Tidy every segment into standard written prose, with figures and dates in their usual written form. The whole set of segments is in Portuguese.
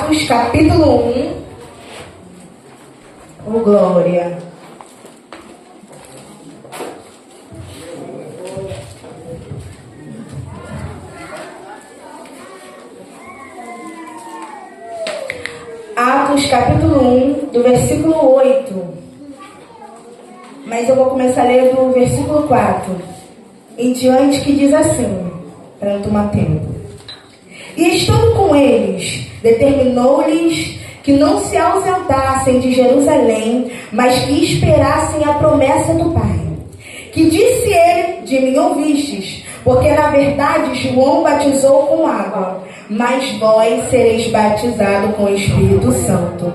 Atos, capítulo 1. Oh, glória. Atos, capítulo 1, do versículo 8. Mas eu vou começar a ler do versículo 4 em diante, que diz assim, para não tomar tempo. E estando com eles, determinou-lhes que não se ausentassem de Jerusalém, mas que esperassem a promessa do Pai. Que disse ele, de mim ouvistes, porque na verdade João batizou com água, mas vós sereis batizados com o Espírito Santo,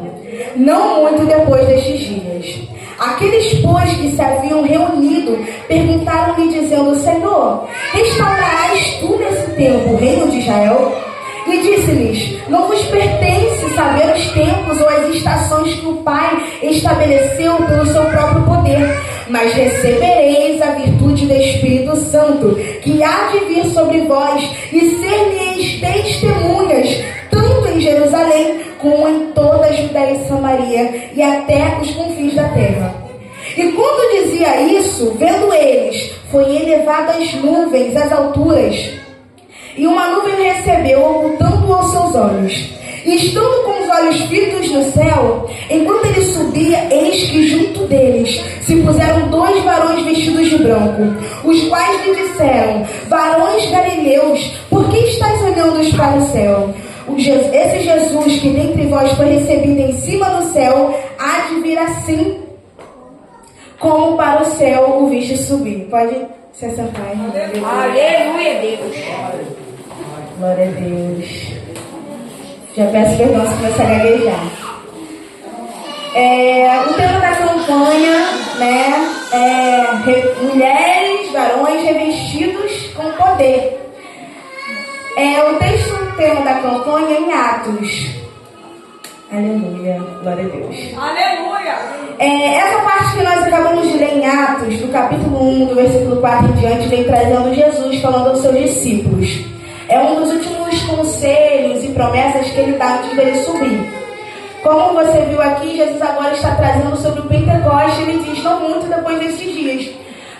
não muito depois destes dias. Aqueles, pois, que se haviam reunido, perguntaram-lhe, dizendo: Senhor, restaurarás tu nesse tempo o reino de Israel? E disse-lhes: não vos pertence saber os tempos ou as estações que o Pai estabeleceu pelo seu próprio poder, mas recebereis a virtude do Espírito Santo, que há de vir sobre vós, e ser-lhes testemunhas, tanto em Jerusalém, como em toda a Judéia e Samaria, e até os confins da terra. E quando dizia isso, vendo eles, foi elevado às nuvens, às alturas, e uma nuvem o recebeu, ocultando-o aos seus olhos. E estando com os olhos fitos no céu, enquanto ele subia, eis que junto deles se puseram 2 varões vestidos de branco, os quais lhe disseram: varões galileus, por que estáis olhando para o céu? Esse Jesus que dentre vós foi recebido em cima do céu, há de vir assim como para o céu o viste subir. Pode se assentar, irmão. Aleluia, Deus. Glória a Deus. Já peço perdão se começar a gaguejar. O tema da campanha, né, é mulheres, varões revestidos com poder. O texto, o tema da campanha é em Atos. Aleluia, glória a Deus. Aleluia. Essa parte que nós acabamos de ler em Atos, do capítulo 1, do versículo 4 em diante, vem trazendo Jesus falando aos seus discípulos. É um dos últimos conselhos e promessas que ele dá antes dele subir. Como você viu aqui, Jesus agora está trazendo sobre o Pentecoste. Ele diz: não muito depois desses dias.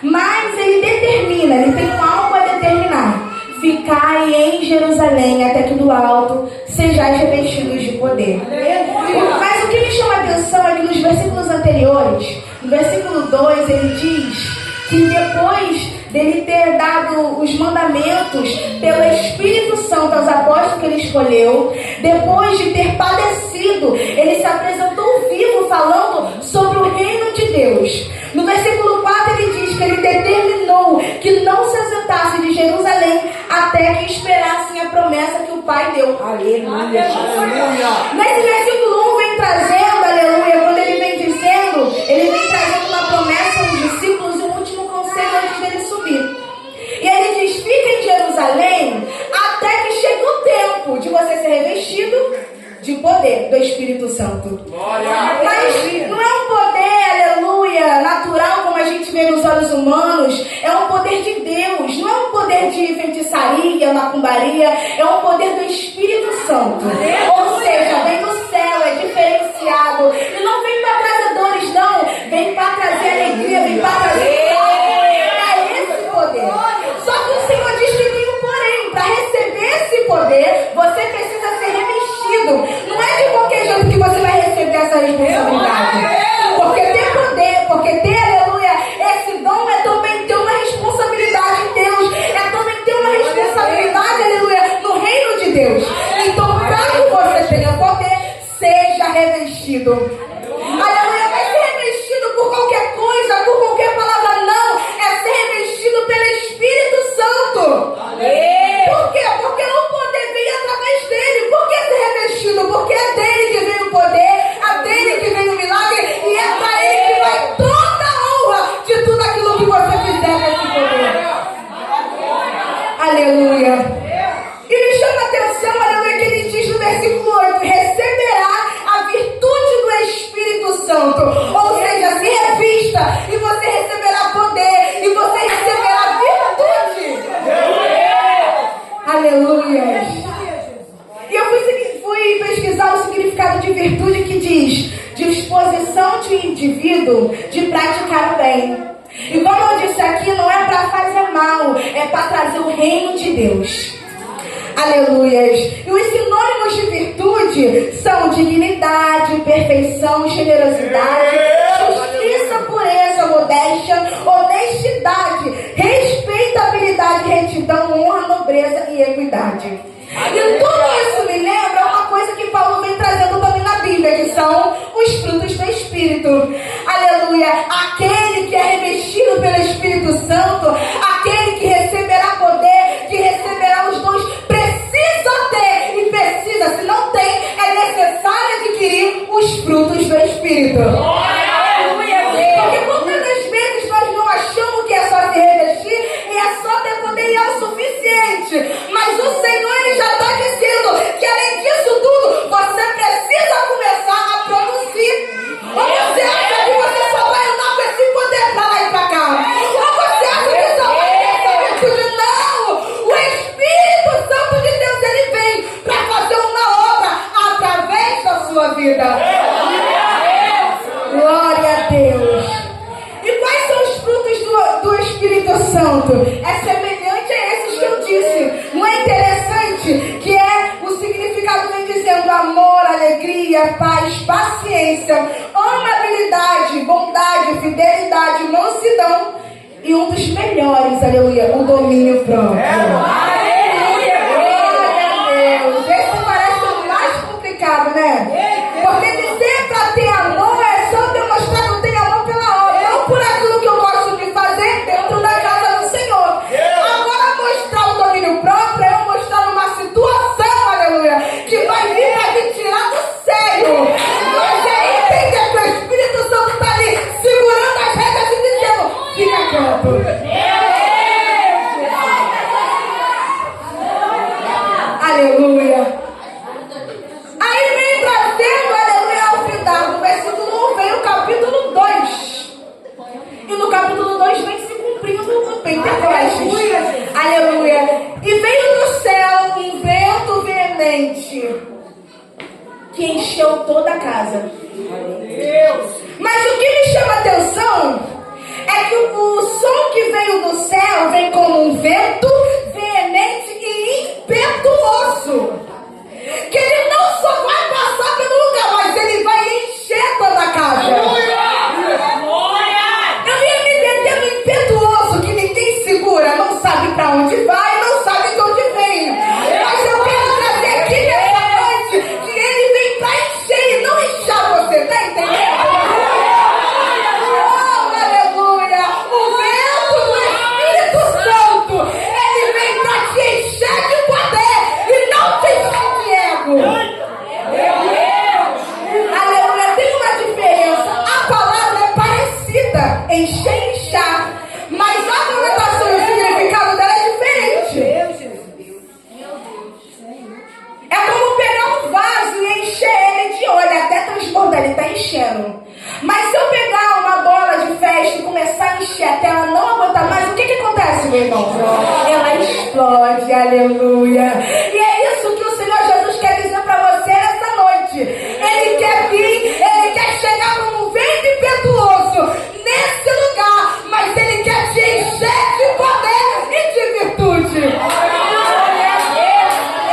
Mas ele determina, ele tem algo a determinar: ficai em Jerusalém até que do alto sejais revestidos de poder. Mas o que me chama a atenção é que nos versículos anteriores, no versículo 2, ele diz que depois dele ter dado os mandamentos pelo Espírito Santo aos apóstolos que ele escolheu, depois de ter padecido, ele se apresentou vivo falando sobre o reino de Deus. No versículo 4 ele diz que ele determinou que não se ausentasse de Jerusalém até que esperassem a promessa que o Pai deu. Aleluia. Nesse versículo 1 vem trazendo, aleluia, quando ele vem dizendo, ele vem trazendo uma promessa aos discípulos e um último conselho antes dele subir. E ele diz: fica em Jerusalém até que chegue o tempo de você ser revestido de poder do Espírito Santo. Mas não é um poder, aleluia, natural como a gente vê nos olhos humanos. É um poder de Deus. Não é um poder de feitiçaria, macumbaria. É um poder do Espírito Santo. Ou seja, vem do céu, é diferenciado. E não vem para trazedores, não. Vem para trazer alegria, vem para trazer é esse poder. Só que o Senhor diz que tem um porém. Para receber esse poder, você precisa ser revestido. Não é de qualquer jeito que você vai receber essa responsabilidade. Porque ter poder, porque ter, aleluia, esse dom é também ter uma responsabilidade em Deus. É também ter uma responsabilidade, aleluia, no reino de Deus. Então, para que você tenha poder, seja revestido. Aleluia, vai ser revestido por qualquer coisa, por qualquer palavra, não. É ser revestido pelo Espírito Santo. Por quê? Porque o poder vem através dele. Por que ser revestido? Porque é dele que vem o poder, é dele que vem o milagre, e é para ele que vai toda a honra de tudo aquilo que você fizer nesse poder. Aleluia. E me chama a atenção, aleluia, que ele diz no versículo 8: receberá a virtude do Espírito significado de virtude que diz disposição de um indivíduo de praticar o bem. E como eu disse aqui, não é para fazer mal, é para trazer o reino de Deus. Aleluias. E os sinônimos de virtude são dignidade, perfeição, generosidade, justiça, pureza, modéstia, honestidade, respeitabilidade, retidão, honra, nobreza e equidade. E tudo isso me lembra uma coisa que Paulo vem trazendo também na Bíblia, que são os frutos do Espírito. Aleluia. Aquele que é revestido pelo Espírito Santo, aquele que receberá poder, que receberá os dons, precisa ter e precisa, se não tem, é necessário adquirir os frutos do Espírito. Porque muitas das vezes nós não achamos que é só se revestir e é só ter poder e é o suficiente. Mas o Senhor, Ele já está dizendo que além disso tudo, você precisa começar a produzir. Ou você acha que você só vai andar com esse poder para lá e para cá? Ou você acha que só vai ter essa virtude? Não! O Espírito Santo de Deus, Ele vem para fazer uma obra através da sua vida. Glória a Deus. E quais são os frutos do Espírito Santo? É semelhante a esses que eu disse. Não é interessante que o significado vem dizendo amor, alegria, paz, paciência, amabilidade, bondade, fidelidade, mansidão e um dos melhores, aleluia, o domínio próprio. Aleluia! Glória a Deus. Esse parece o mais complicado, né? Porque dizer para ter amor é só demonstrar que eu tenho amor pela obra, não por aquilo que eu gosto de fazer dentro da casa do Senhor. Agora mostrar o domínio próprio é eu mostrar uma situação, aleluia, que vai vir para me tirar do sério. Mas é entender que o Espírito Santo está ali segurando as regras e dizendo: fica quieto. Aleluia. Aí vem trazendo, aleluia, ao final do versículo 1 vem o capítulo 2. E no capítulo 2 vem se cumprindo o Pentecostes. Aleluia. E veio do céu um vento veemente que encheu toda a casa. Mas o que me chama a atenção é que o som que veio do céu vem como um vento veemente e impetuoso. Que ele não só vai passar pelo lugar, mas ele vai encher toda a casa. Eu ia me deter no impetuoso, que ninguém segura, não sabe para onde vai, não sabe de onde vem. Mas eu quero trazer aqui nessa noite que ele vem para encher e não inchar você, tá entendendo? Oh, aleluia! O vento do Espírito Santo, ele vem para te encher de poder e não te encher de ego. Aleluia, tem uma diferença. A palavra é parecida, encher e inchar, mas a conotação e o significado dela é diferente. É como pegar um vaso e encher ele de óleo até transbordar, ele está enchendo. Mas se eu pegar uma bola de festa e começar a encher até ela não aguentar mais, o que acontece, meu irmão? Ela explode, aleluia. E é isso que o Senhor Jesus quer dizer para você nessa noite. Ele quer vir, ele quer chegar como um vento impetuoso nesse lugar, mas ele quer te encher de poder e de virtude.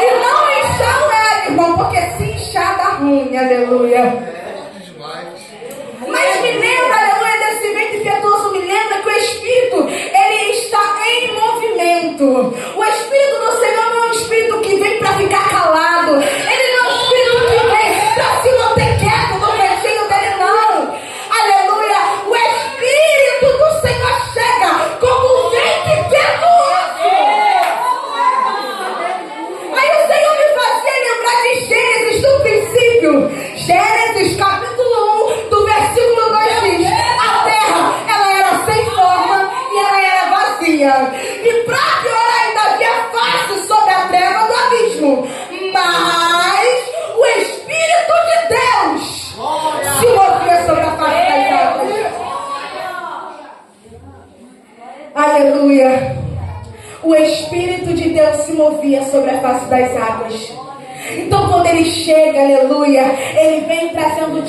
E não inchar o ego, irmão, porque se inchar dá ruim, aleluia. Mas me lembra, aleluia, desse vento impetuoso, me lembra que o Espírito, ele está em movimento. O Espírito do Senhor não é um Espírito que vem para ficar calado. Ele não é um Espírito que vem para se manter quieto no cantinho dele, não. Aleluia. O Espírito do Senhor chega como um vento impetuoso. Aí o Senhor me fazia lembrar de Gênesis do princípio. Gênesis capítulo 1, do versículo 2 diz: a terra, ela era sem forma e ela era vazia. E para piorar ainda havia face sobre a treva do abismo. Mas o Espírito de Deus se movia sobre a face das águas. Aleluia. O Espírito de Deus se movia sobre a face das águas. Então quando ele chega, aleluia, ele vem trazendo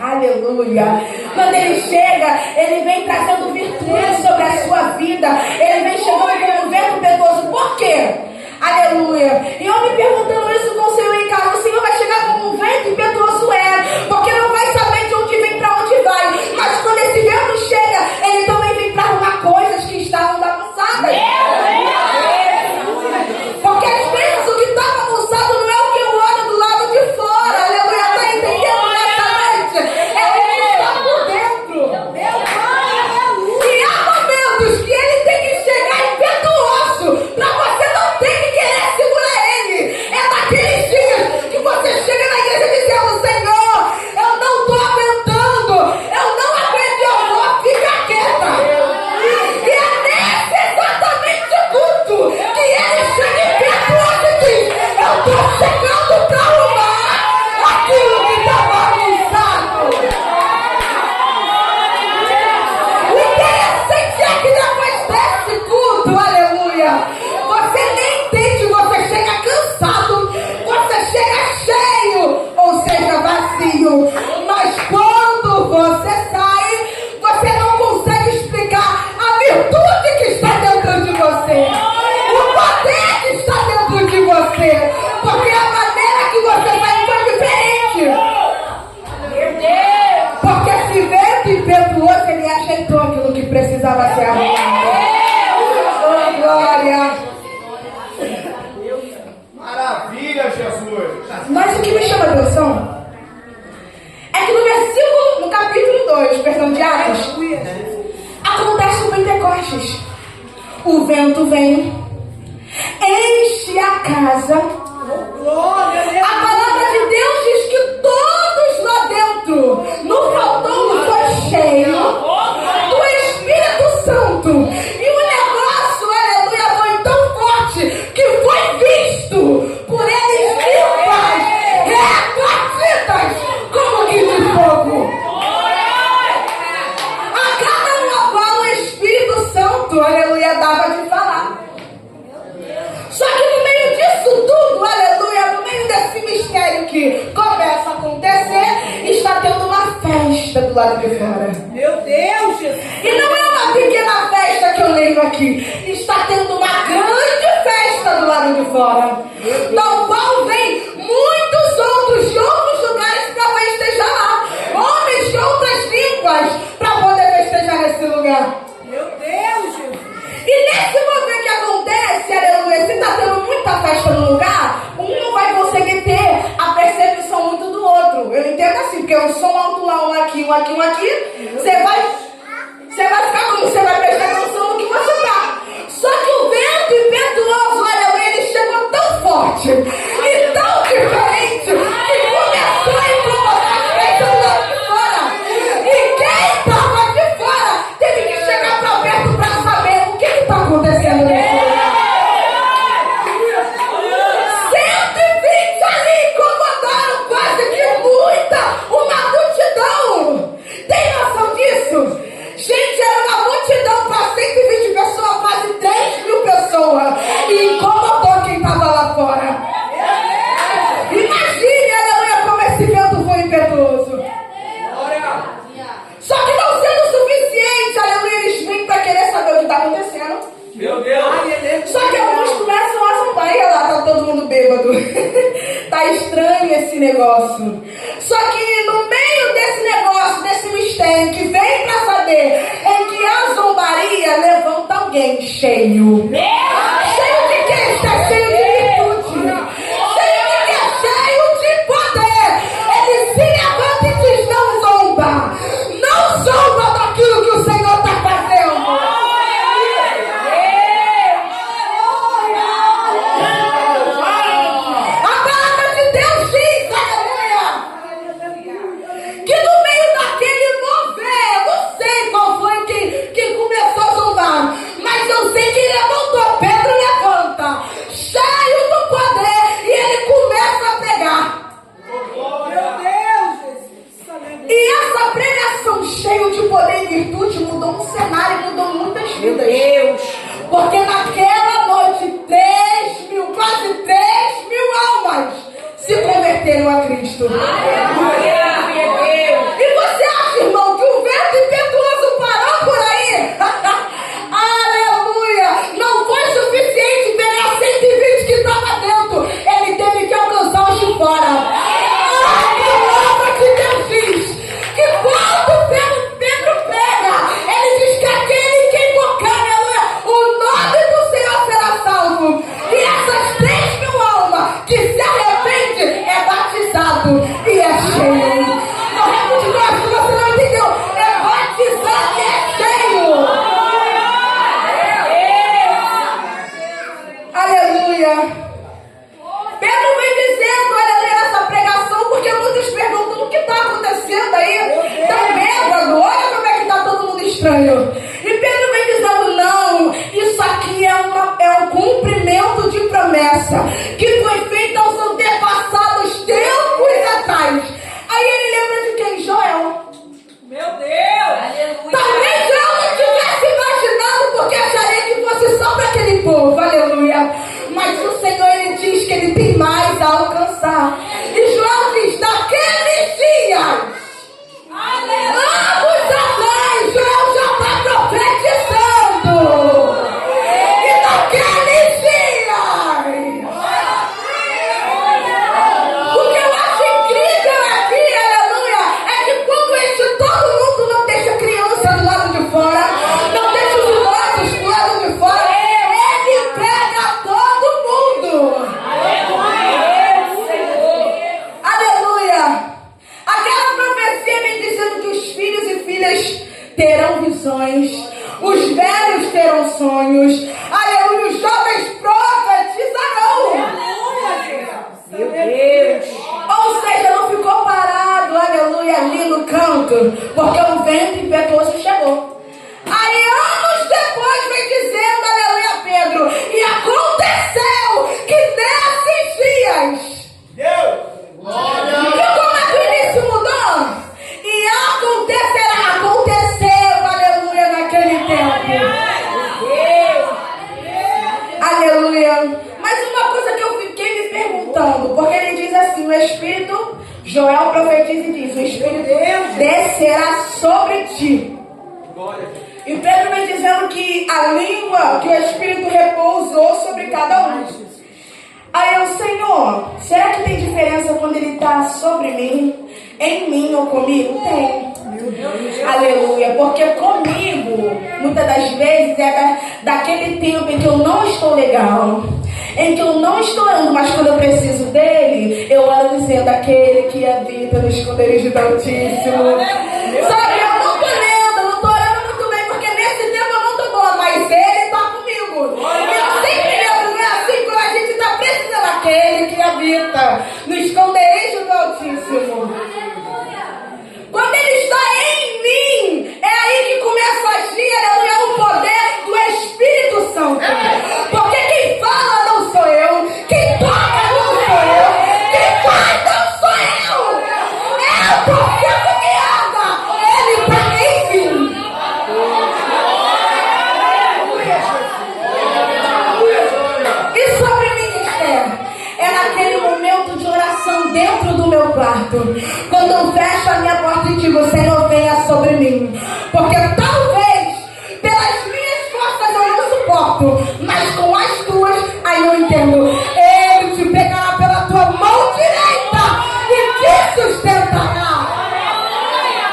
aleluia. Quando ele chega, ele vem trazendo virtude sobre a sua vida. Ele vem chegando como um vento impetuoso. Por quê? Aleluia. E eu me perguntando isso com o Senhor em casa. O Senhor vai chegar como um vento impetuoso, porque não vai saber de onde vem, para onde vai. Mas quando esse vento chega, ele também vem para arrumar coisas que estavam bagunçadas. Porque às vezes o que está bagunçado não é o que eu olho do lado de fora. Aleluia. Está entendendo nessa noite? É o que está por dentro. E há momentos que ele tem que chegar impetuoso para você não ter que querer segurar ele. É naqueles dias que você chega na igreja dizendo: Senhor, eu não estou aguentando, eu não aguento, eu vou ficar quieta. E é nesse exatamente culto que ele chega impetuoso e diz: eu estou chegando para arrumar aquilo que está bagunçado. O interessante é que depois desse culto, aleluia, você nem entende, você chega cansado, você chega cheio, ou seja, vazio. Mas quando você sai, você não consegue explicar a virtude que está dentro de você, o poder que está dentro de você, porque a maneira que você sai foi diferente. Porque esse vento impetuoso, ele ajeitou aquilo que precisava ser arrumado. Oh, glória! Maravilha, Jesus! Mas o que me chama a atenção é que no capítulo 2, perdão, de Atos, acontece o Pentecostes. O vento vem, enche a casa. A palavra de Deus diz que todos lá dentro, no faltão, foi cheio do Espírito Santo. E o negócio, aleluia, foi tão forte que foi visto por eles vivas, repartidas como que de fogo. A cada uma qual o Espírito Santo, aleluia, dava de falar. Só que no meio disso tudo, aleluia, no meio desse mistério que começa a acontecer, está tendo uma festa do lado de fora. Meu Deus, Jesus. E não é uma pequena festa que eu leio aqui. Está tendo uma grande festa do lado de fora. No qual vem muitos outros de outros lugares para festejar lá. Homens de outras línguas para poder festejar nesse lugar. Meu Deus, Jesus. E nesse momento que acontece, aleluia, se está tendo muita festa no lugar, um não vai conseguir ter a percepção muito do outro. Eu entendo assim, porque um som alto lá, um aqui, um aqui, um aqui, você vai ficar como? Você vai prestar atenção no que você está. Só que o vento impetuoso, aleluia, ele chegou tão forte e tão diferente que começou a incomodar as pessoas lá de fora. E quem estava de fora teve que chegar para perto para saber o que está acontecendo nesse lugar. 120 ali incomodaram quase que uma multidão. Tem noção disso? Gente, era uma multidão para 120 pessoas, quase 3.000 pessoas. E incomodou quem estava lá fora. Imagine, aleluia, como esse vento foi impetuoso. Só que não sendo suficiente, aleluia, eles vêm para querer saber o que está acontecendo. Meu Deus! Só que alguns começam a zombar. E olha lá, tá todo mundo bêbado. Tá estranho esse negócio. Só que no meio desse negócio, desse mistério que vem pra saber em que a zombaria levanta alguém cheio. Cheio de quê? Está cheio de virtude. Cheio de quê? Cheio de poder. Ele se levanta e diz: não zomba. Não zomba daquilo que o Senhor está fazendo. A palavra de Deus diz, aleluia, que no meio daquele mover, eu não sei qual foi quem começou a zombar, mas eu sei que levantou Pedro e pertencendo a Cristo. E você acha, irmão, que o vento impetuoso parou por aí? Aleluia! Não foi suficiente pegar 120 que estava dentro. Ele teve que alcançar os de fora. A palavra que Deus diz que quando Pedro prega, ele diz que aquele que invocar, aleluia, o nome do Senhor será salvo. E essas 3.000 almas que se arrepende é batizado e é cheio. Não é de nós que você não entendeu. É batizado e é cheio. Aleluia. Pedro vem dizendo, aleluia, nessa pregação, porque muitos perguntam o que está acontecendo aí. Está bêbado, olha como é que está todo mundo estranho. E Pedro vem dizendo, não, isso aqui é um cumprimento de promessa que foi feita aos antepassados tempos atrás. Aí ele lembra de quem? Joel. Meu Deus! Aleluia! Talvez Joel não tivesse imaginado, porque acharia que fosse só para aquele povo, aleluia. Mas o Senhor, ele diz que ele tem mais a alcançar. E Joel diz, naqueles dias, anos atrás, Joel já está profetizando. E naqueles dias, o que eu acho incrível aqui, aleluia, é que quando todo mundo não deixa criança do lado de fora, não deixa os idosos do lado de fora, ele prega a todo mundo. Aleluia. Aquela profecia vem dizendo que os filhos e filhas terão visões, os velhos terão sonhos, aleluia, os jovens profetizarão. Meu Deus! Ou seja, não ficou parado, aleluia, ali no canto, porque o vento impetuoso chegou. Aí anos depois vem dizendo, aleluia, Pedro, e aconteceu que nesses dias, Deus! e como é que o início mudou? E aconteceu, aleluia, naquele tempo. Aleluia. Mas uma coisa que eu fiquei me perguntando, porque ele diz assim, o Espírito, Joel profetiza e diz, o Espírito descerá sobre ti. E Pedro vem dizendo que a língua, que o Espírito repousou sobre cada um. Aí eu, Senhor, será que tem diferença quando ele está sobre mim, em mim ou comigo? Tem. Aleluia, porque comigo, muitas das vezes, é daquele tempo em que eu não estou legal, em que eu não estou orando, mas quando eu preciso dele, eu oro dizendo, aquele que habita no esconderijo do Altíssimo. Sabe, eu não estou lendo, eu não estou orando muito bem, porque nesse tempo eu não estou boa, mas ele está comigo. E eu sempre lembro, não é assim, quando a gente está precisando, aquele que habita no esconderijo do Altíssimo. Quando ele está em mim, é aí que começa a agir, aleluia, o poder do Espírito Santo. Porque quem fala não sou eu, quem toca não sou eu, quem faz não sou eu. É o profeta que anda, ele está em mim. E sobre ministério, é naquele momento de oração dentro do meu quarto, quando eu fecho a minha porta e digo, Senhor, venha sobre mim, porque talvez pelas minhas forças eu não suporto, mas com as tuas, aí eu entendo, ele te pegará pela tua mão direita e te sustentará.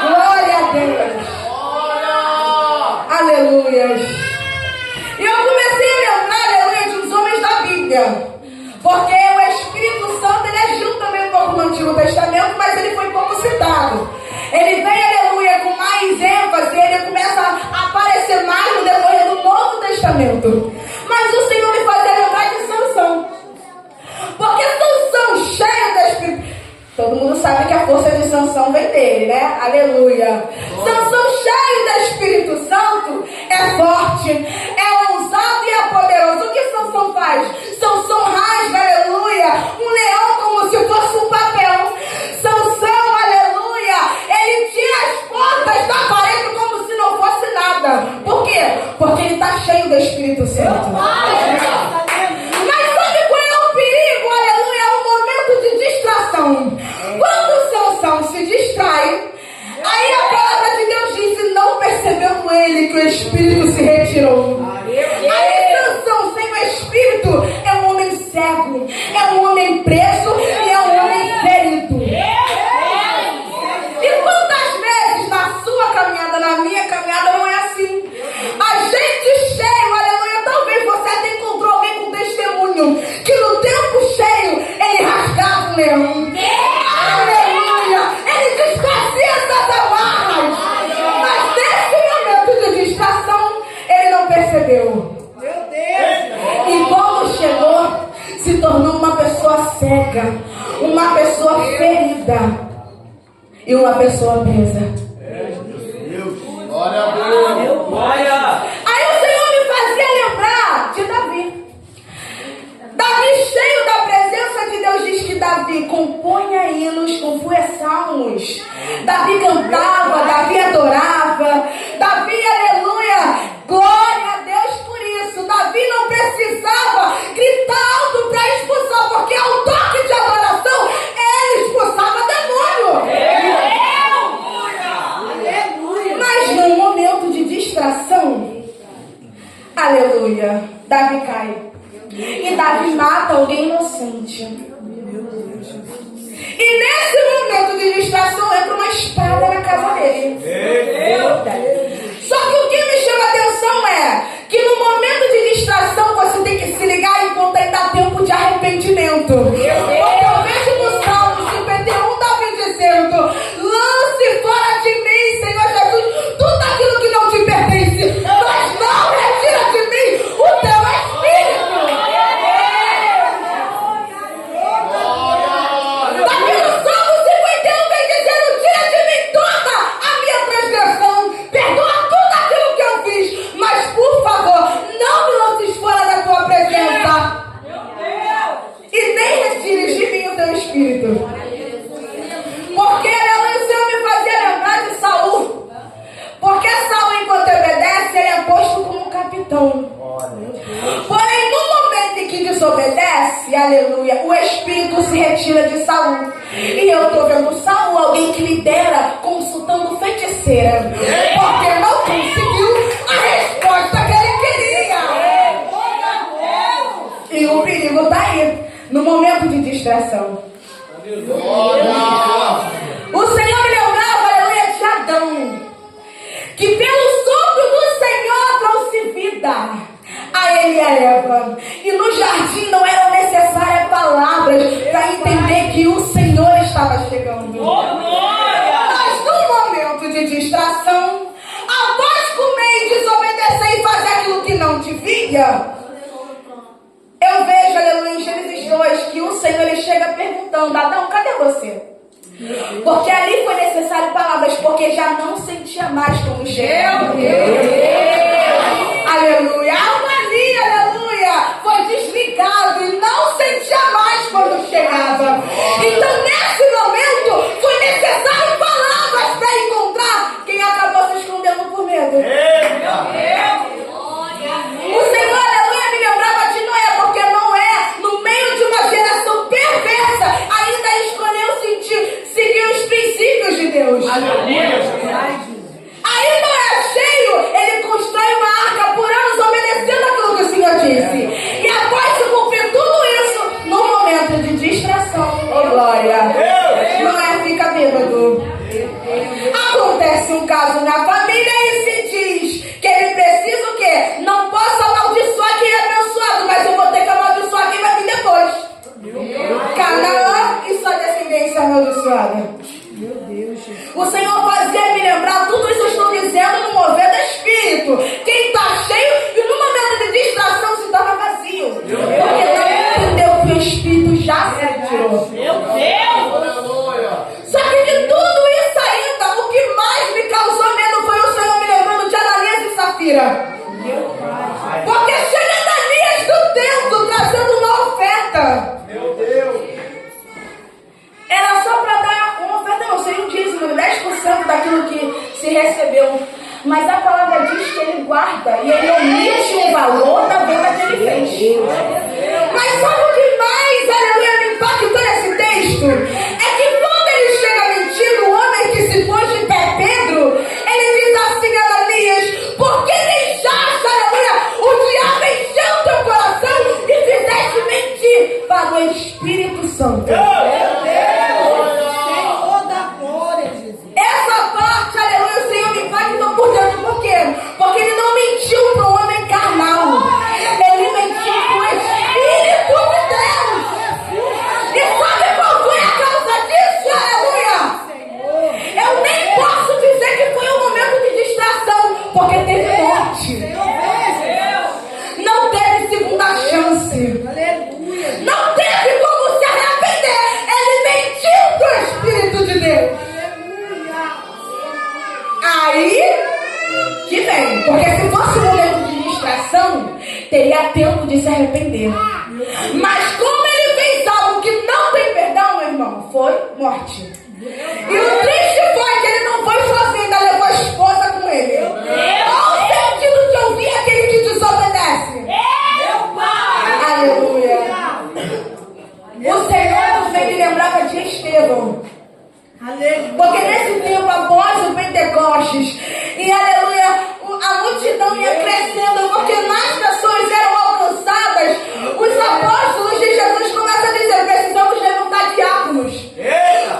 Glória a Deus. Aleluia. E eu comecei a lembrar, aleluia, de uns homens da Bíblia, porque o Espírito Santo, ele agiu também um pouco no Antigo Testamento, mas ele foi pouco citado. Ele vem, aleluia, com mais ênfase, ele começa a aparecer mais no decorrer do Novo Testamento. Mas o Senhor me fazia lembrar de Sansão. Porque Sansão, cheio do Espírito... Todo mundo sabe que a força de Sansão vem dele, né? Aleluia. Sansão, cheio do Espírito Santo, é forte, é ousado e é poderoso. O que Sansão faz? Sansão rasga, aleluia, um leão como se fosse um papel. Sansão, aleluia, ele tira as portas da parede como se não fosse nada. Por quê? Porque ele está cheio do Espírito Santo. Mas sabe qual é o perigo? Aleluia, é um momento de distração. Quando Sansão se distrai, aí a palavra de Deus diz: e não percebendo ele que o espírito se retirou. Aí Sansão, sem o espírito, é um homem cego, é um homem preso e é um homem ferido. E quantas vezes na sua caminhada, na minha caminhada, não é assim? A gente cheio, aleluia, talvez você até encontrou alguém com testemunho que no tempo cheio ele rasgava o leão. Aleluia! Ele desfazia essas amarras. Mas nesse momento de distração, ele não percebeu. Meu Deus! E quando chegou, se tornou uma pessoa cega, uma pessoa ferida e uma pessoa presa. Glória a Deus. Glória! Aí o Senhor me fazia lembrar de Davi. Davi, cheio da presença de Deus, diz que Davi compunha hinos, compunha salmos. Davi cantava, Davi adorava. Davi, aleluia, glória a Deus por isso. Davi não precisava gritar alto para expulsar, porque ao toque de adoração, ele expulsava demônio. Mas no momento de distração, aleluia, Davi cai. E Davi mata alguém inocente. E nesse momento de distração entra uma espada na casa dele. Só que o que me chama a atenção é que no momento de distração você tem que se ligar enquanto ainda há tempo de arrependimento. Porque eu vejo no Salmo 51 Davi dizendo: lance fora de mim, Senhor Jesus, tudo aquilo que não te pertence, mas não retira de mim o teu espírito. Davi no Salmo 51 vem dizendo: tira de mim toda a minha transgressão, perdoa tudo aquilo que eu fiz, mas por favor, não me lances fora da tua presença. E nem retires de mim o teu espírito. Porque aleluia, o Senhor me fazia lembrar de Saul. Porque Saul, enquanto obedece, ele é posto como capitão. Porém, no momento em que desobedece, aleluia, o espírito se retira de Saul. E eu estou vendo Saul, alguém que lidera, consultando feiticeira. Porque não conseguiu a resposta que ele queria. E o perigo está aí, no momento de distração. O Senhor me lembrava, aleluia, de Adão, que pelo sopro do Senhor trouxe vida a ele e a Eva. E no jardim não eram necessárias palavras para entender que o Senhor estava chegando. Mas no momento de distração, após comer e desobedecer e fazer aquilo que não devia, eu vejo, aleluia, em Gênesis 2, que o Senhor ele chega perguntando: Adão, cadê você? Porque ali foi necessário palavras, porque já não sentia mais como chegava. Aleluia, algo ali, aleluia, foi desligado e não sentia mais quando chegava. Então nesse momento foi necessário palavras para encontrar quem acabou se escondendo por medo. O Senhor, aleluia, me lembrava de Noé, porque Noé, no meio de uma geração perversa, ainda escolheu seguir os princípios de Deus. Aí Noé cheio, ele constrói uma arca por anos, obedecendo aquilo que o Senhor disse. E após se cumprir tudo isso, no momento de distração, oh glória, Noé fica bêbado. Acontece um caso na família e se diz que ele precisa o quê? Não posso amaldiçoar quem é abençoado, mas eu vou ter que amaldiçoar quem vai vir depois. Canaã e sua descendência amaldiçoada. O Senhor fazia me lembrar, tudo isso eu estou dizendo no mover do Espírito. Quem está cheio e no momento de distração se torna vazio. Porque não entendeu que o Espírito já se retirou. Só que de tudo isso ainda, o que mais me causou medo foi o Senhor me lembrando de Ananias e Safira. Porque chega Ananias do templo trazendo uma oferta. Era só para dar uma oferta, não, seria um dízimo, 10% daquilo que se recebeu. Mas a palavra diz que ele guarda e ele omite o valor da venda que ele fez. Mas sabe o que mais, aleluia, me impactou nesse texto? É que há tempo de se arrepender. Mas como ele fez algo que não tem perdão, meu irmão, foi morte. E o triste foi que ele não foi sozinho, ainda levou a esposa com ele. Qual o sentido de ouvir aquele que desobedece? Aleluia. O Senhor vem me lembrava de Estevão. Porque nesse tempo, após o Pentecostes, e aleluia, a multidão ia crescendo, porque mais pessoas eram alcançadas. Os apóstolos de Jesus começam a dizer: precisamos levantar diáconos.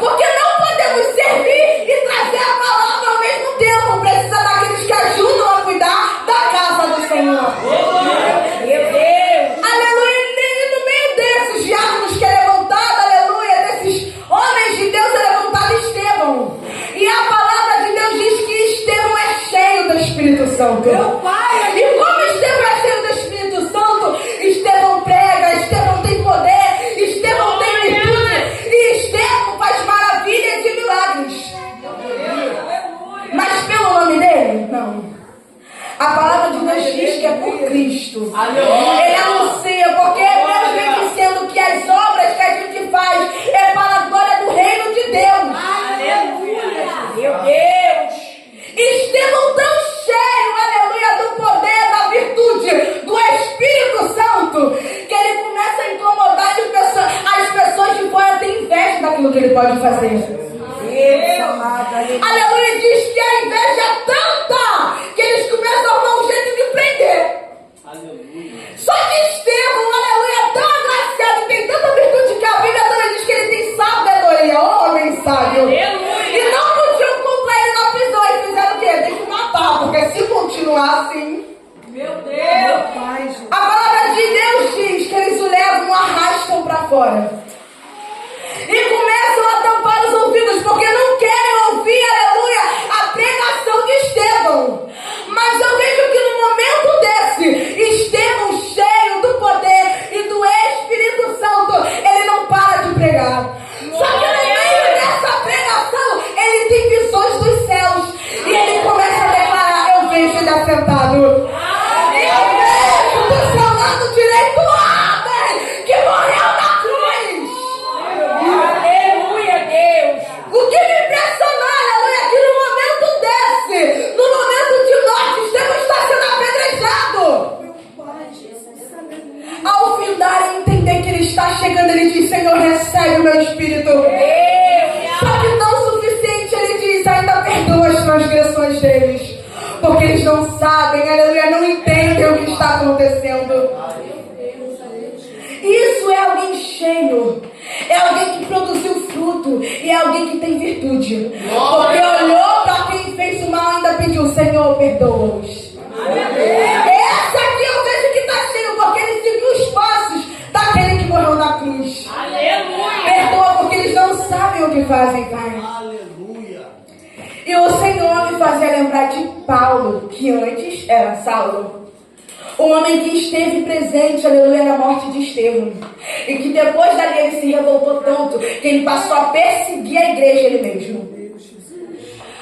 Porque não podemos servir e trazer a palavra ao mesmo tempo. Precisa daqueles que ajudam a cuidar da casa do Senhor. Meu Deus! Aleluia! E no meio desses diáconos que é levantado, aleluia, desses homens de Deus é levantado Estevão. E a palavra de Deus diz que Estevão é cheio do Espírito Santo. Meu Pai! E como Estevão é cheio do Espírito Santo, Estevão prega, Estevão tem poder, Estevão tem virtude, e Estevão faz maravilhas e milagres. Mas pelo nome dele? Não. A palavra de Deus diz que é por Cristo. Ele anuncia, porque Deus vem dizendo que as obras que a gente faz é para a glória do reino de Deus. Aleluia! Meu Deus! Estevão tão cheio, aleluia, do poder, da virtude, do Espírito Santo, que ele começa a incomodar as pessoas de fora têm inveja daquilo que ele pode fazer. Aleluia, diz que a inveja é tanta que eles começam a arrumar um jeito de prender. Só que Estevão, aleluia, é tão agraciado e tem tanta virtude que a Bíblia toda diz que ele tem sabedoria, homem sábio. E não podiam comprar ele na prisão e fizeram o quê? Tem que matar, porque se continuar assim... Meu Deus! A palavra de Deus diz que eles o levam, o arrastam para fora. E começam a tampar os ouvidos, porque não querem ouvir, aleluia, a pregação de Estevão. Mas eu vejo que no momento desse, Estevão cheio do poder e do Espírito Santo, ele não para de pregar. Só que no meio dessa pregação, ele tem visões dos céus. E ele começa a declarar: eu vejo ele assentado. Eu vejo do seu lado direito o homem que morreu na cruz. Aleluia, Deus. O que me impressionou, aleluia, é que no momento desse, no momento de morte, Estevão está sendo apedrejado. Ao findar e entender que ele está chegando, ele diz: Senhor, recebe o meu espírito. Só que não o suficiente, ele diz: ainda perdoa as transgressões deles, porque eles não sabem, aleluia, não entendem o que está acontecendo. Isso é alguém cheio, é alguém que produziu fruto, e é alguém que tem virtude. Porque olhou para quem fez o mal e ainda pediu: Senhor, perdoa-os. Esse aqui eu vejo que está cheio, porque ele seguiu os passos daquele que morreu na cruz. Perdoa, porque eles não sabem o que fazem, Pai. E o Senhor me fazia lembrar de Paulo, que antes era Saulo. O homem que esteve presente, aleluia, na morte de Estevão. E que depois dali ele se revoltou tanto que ele passou a perseguir a igreja ele mesmo.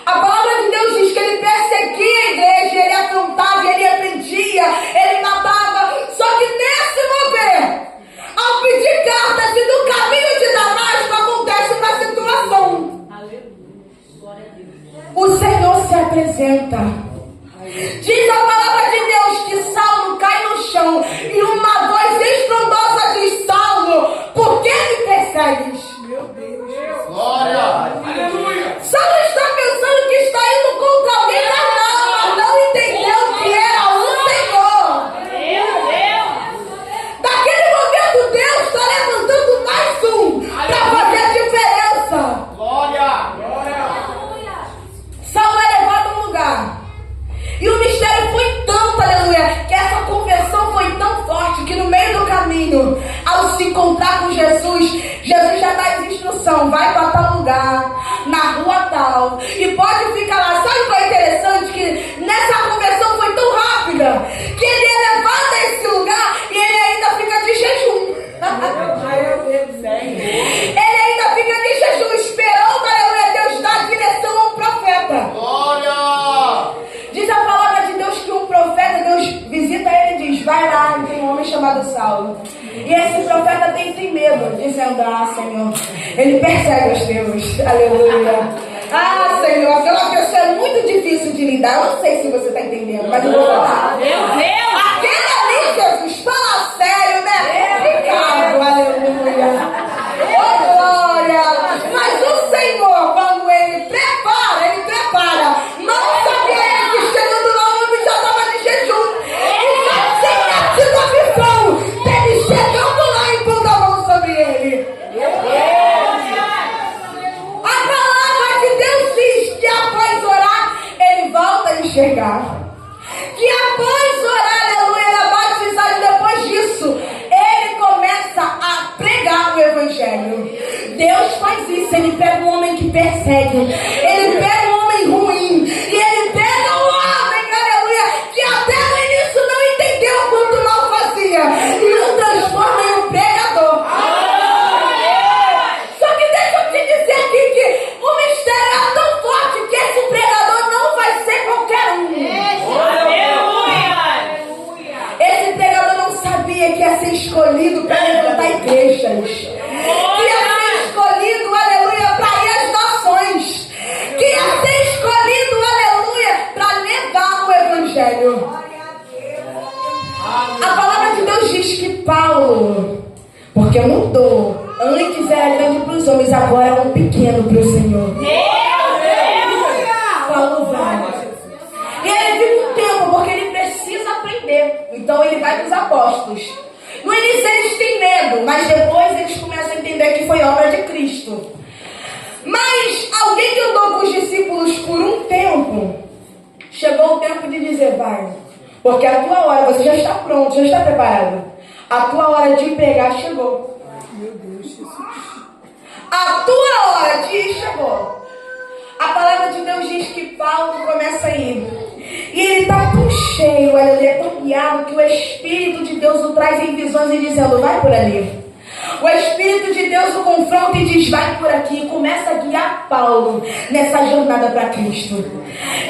A palavra de Deus diz que ele perseguia a igreja, ele acampava, ele aprendia, ele matava. Só que nesse mover, ao pedir cartas e no caminho de Damasco, acontece uma situação. O Senhor se apresenta. Diz a palavra de Deus que Saulo cai no chão e uma voz estrondosa diz: Saulo, por que me persegues? Meu Deus. Glória. Aleluia. Saulo está pensando que está indo contra alguém carnal, mas não entendeu que era o Senhor. Meu Deus. Daquele momento Deus está levantando mais um para fazer a diferença. Glória. Saulo é levado a um lugar. E o mistério foi E esse profeta tem medo, dizendo: ah, Senhor, ele persegue os teus. Aleluia. Ah, Senhor, aquela pessoa é muito difícil de lidar. Eu não sei se você está entendendo, mas eu vou falar. Aquele ali, Jesus, fala sério, né? Obrigado, aleluia. Oh, glória. Mas o Senhor, quando ele prepara. Não sabia ele que chegando lá, o homem já estava de jejum. E já tinha tido a visão dele chegando lá e pondo a mão sobre ele. A palavra de Deus diz que após orar, ele volta a enxergar. Que após orar, aleluia, ele é batizado, e depois disso, ele começa a pregar o evangelho. Deus faz isso, ele pega um homem que persegue, ele pega um homem ruim, e ele pega um homem, aleluia, que até no início não entendeu quanto mal fazia, e o transforma em um pregador. Só que deixa eu te dizer aqui que o mistério é tão forte que esse pregador não vai ser qualquer um. Esse pregador não sabia que ia ser escolhido para levantar igrejas, que ia ser escolhido, aleluia, para ir às nações, que ia ser escolhido, aleluia, para levar o evangelho. A palavra de Deus diz que Paulo, porque mudou, antes era grande para os homens, agora é um pequeno para o Senhor. Paulo vai. E ele vive um tempo, porque ele precisa aprender. Então ele vai para os apóstolos. No início eles têm medo, mas depois eles começam a entender que foi obra de Cristo. Mas alguém que andou com os discípulos por um tempo, chegou o tempo de dizer: vai, porque a tua hora, você já está pronto, já está preparado. A tua hora de pregar chegou. Meu Deus, Jesus. A tua hora de ir chegou. A palavra de Deus diz que Paulo começa a ir. E ele está tão cheio, ele é tão guiado, que o Espírito de Deus o traz em visões e dizendo: vai por ali. O Espírito de Deus o confronta e diz: vai por aqui. E começa a guiar Paulo nessa jornada para Cristo.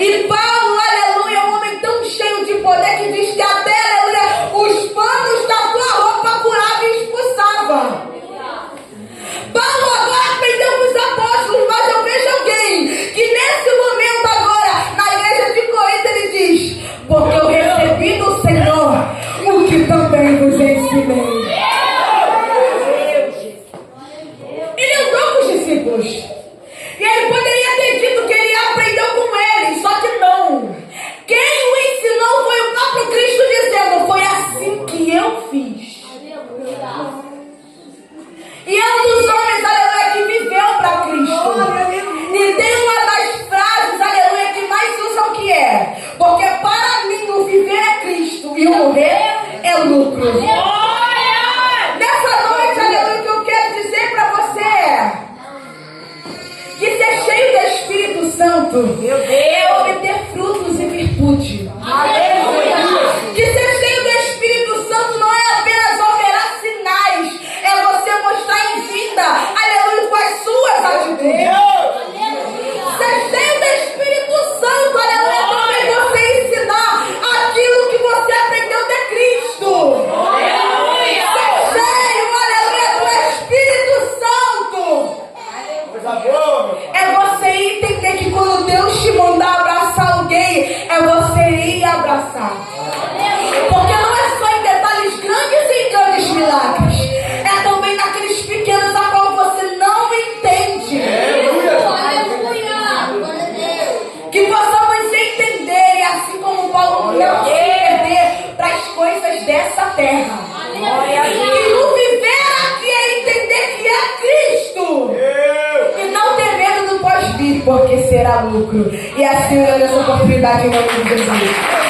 E Paulo, aleluia, é um homem tão cheio de poder que diz que até, aleluia, os panos da sua roupa curava e expulsava. Paulo agora aprendeu com os apóstolos, mas eu vejo alguém que nesse momento agora, na igreja de Corinto, ele diz: porque eu recebi do Senhor o que também vos ensinei. Ele andou com os discípulos. E ele poderia ter dito que ele aprendeu com eles, só que não. Quem o ensinou foi o próprio Cristo dizendo: foi assim que eu fiz. E é um dos homens, aleluia, que viveu para Cristo. E tem uma das frases, aleluia, que mais usam, que é: porque para mim o viver é Cristo e o morrer é lucro. Nessa noite, aleluia, o que eu quero dizer para você é que ser cheio do Espírito Santo é obter frutos e virtude. Que ser cheio do Espírito Santo não é apenas operar sinais, é você mostrar em vida, aleluia, com as suas atitudes. Ser cheio do Espírito Santo, aleluia, também você ensinar aquilo que você aprendeu de Cristo. Ser cheio, aleluia, do Espírito Santo é você entender que quando Deus te mandar abraçar alguém, é você ir abraçar. Porque não é só em detalhes grandes e em grandes milagres, é também naqueles pequenos a qual você não entende. Que possamos entender, e assim como Paulo, não se perder para as coisas dessa terra. E o viver aqui é entender que é Cristo. E não ter medo do pós-vir, porque será lucro. E assim eu dou essa oportunidade em nome de Jesus.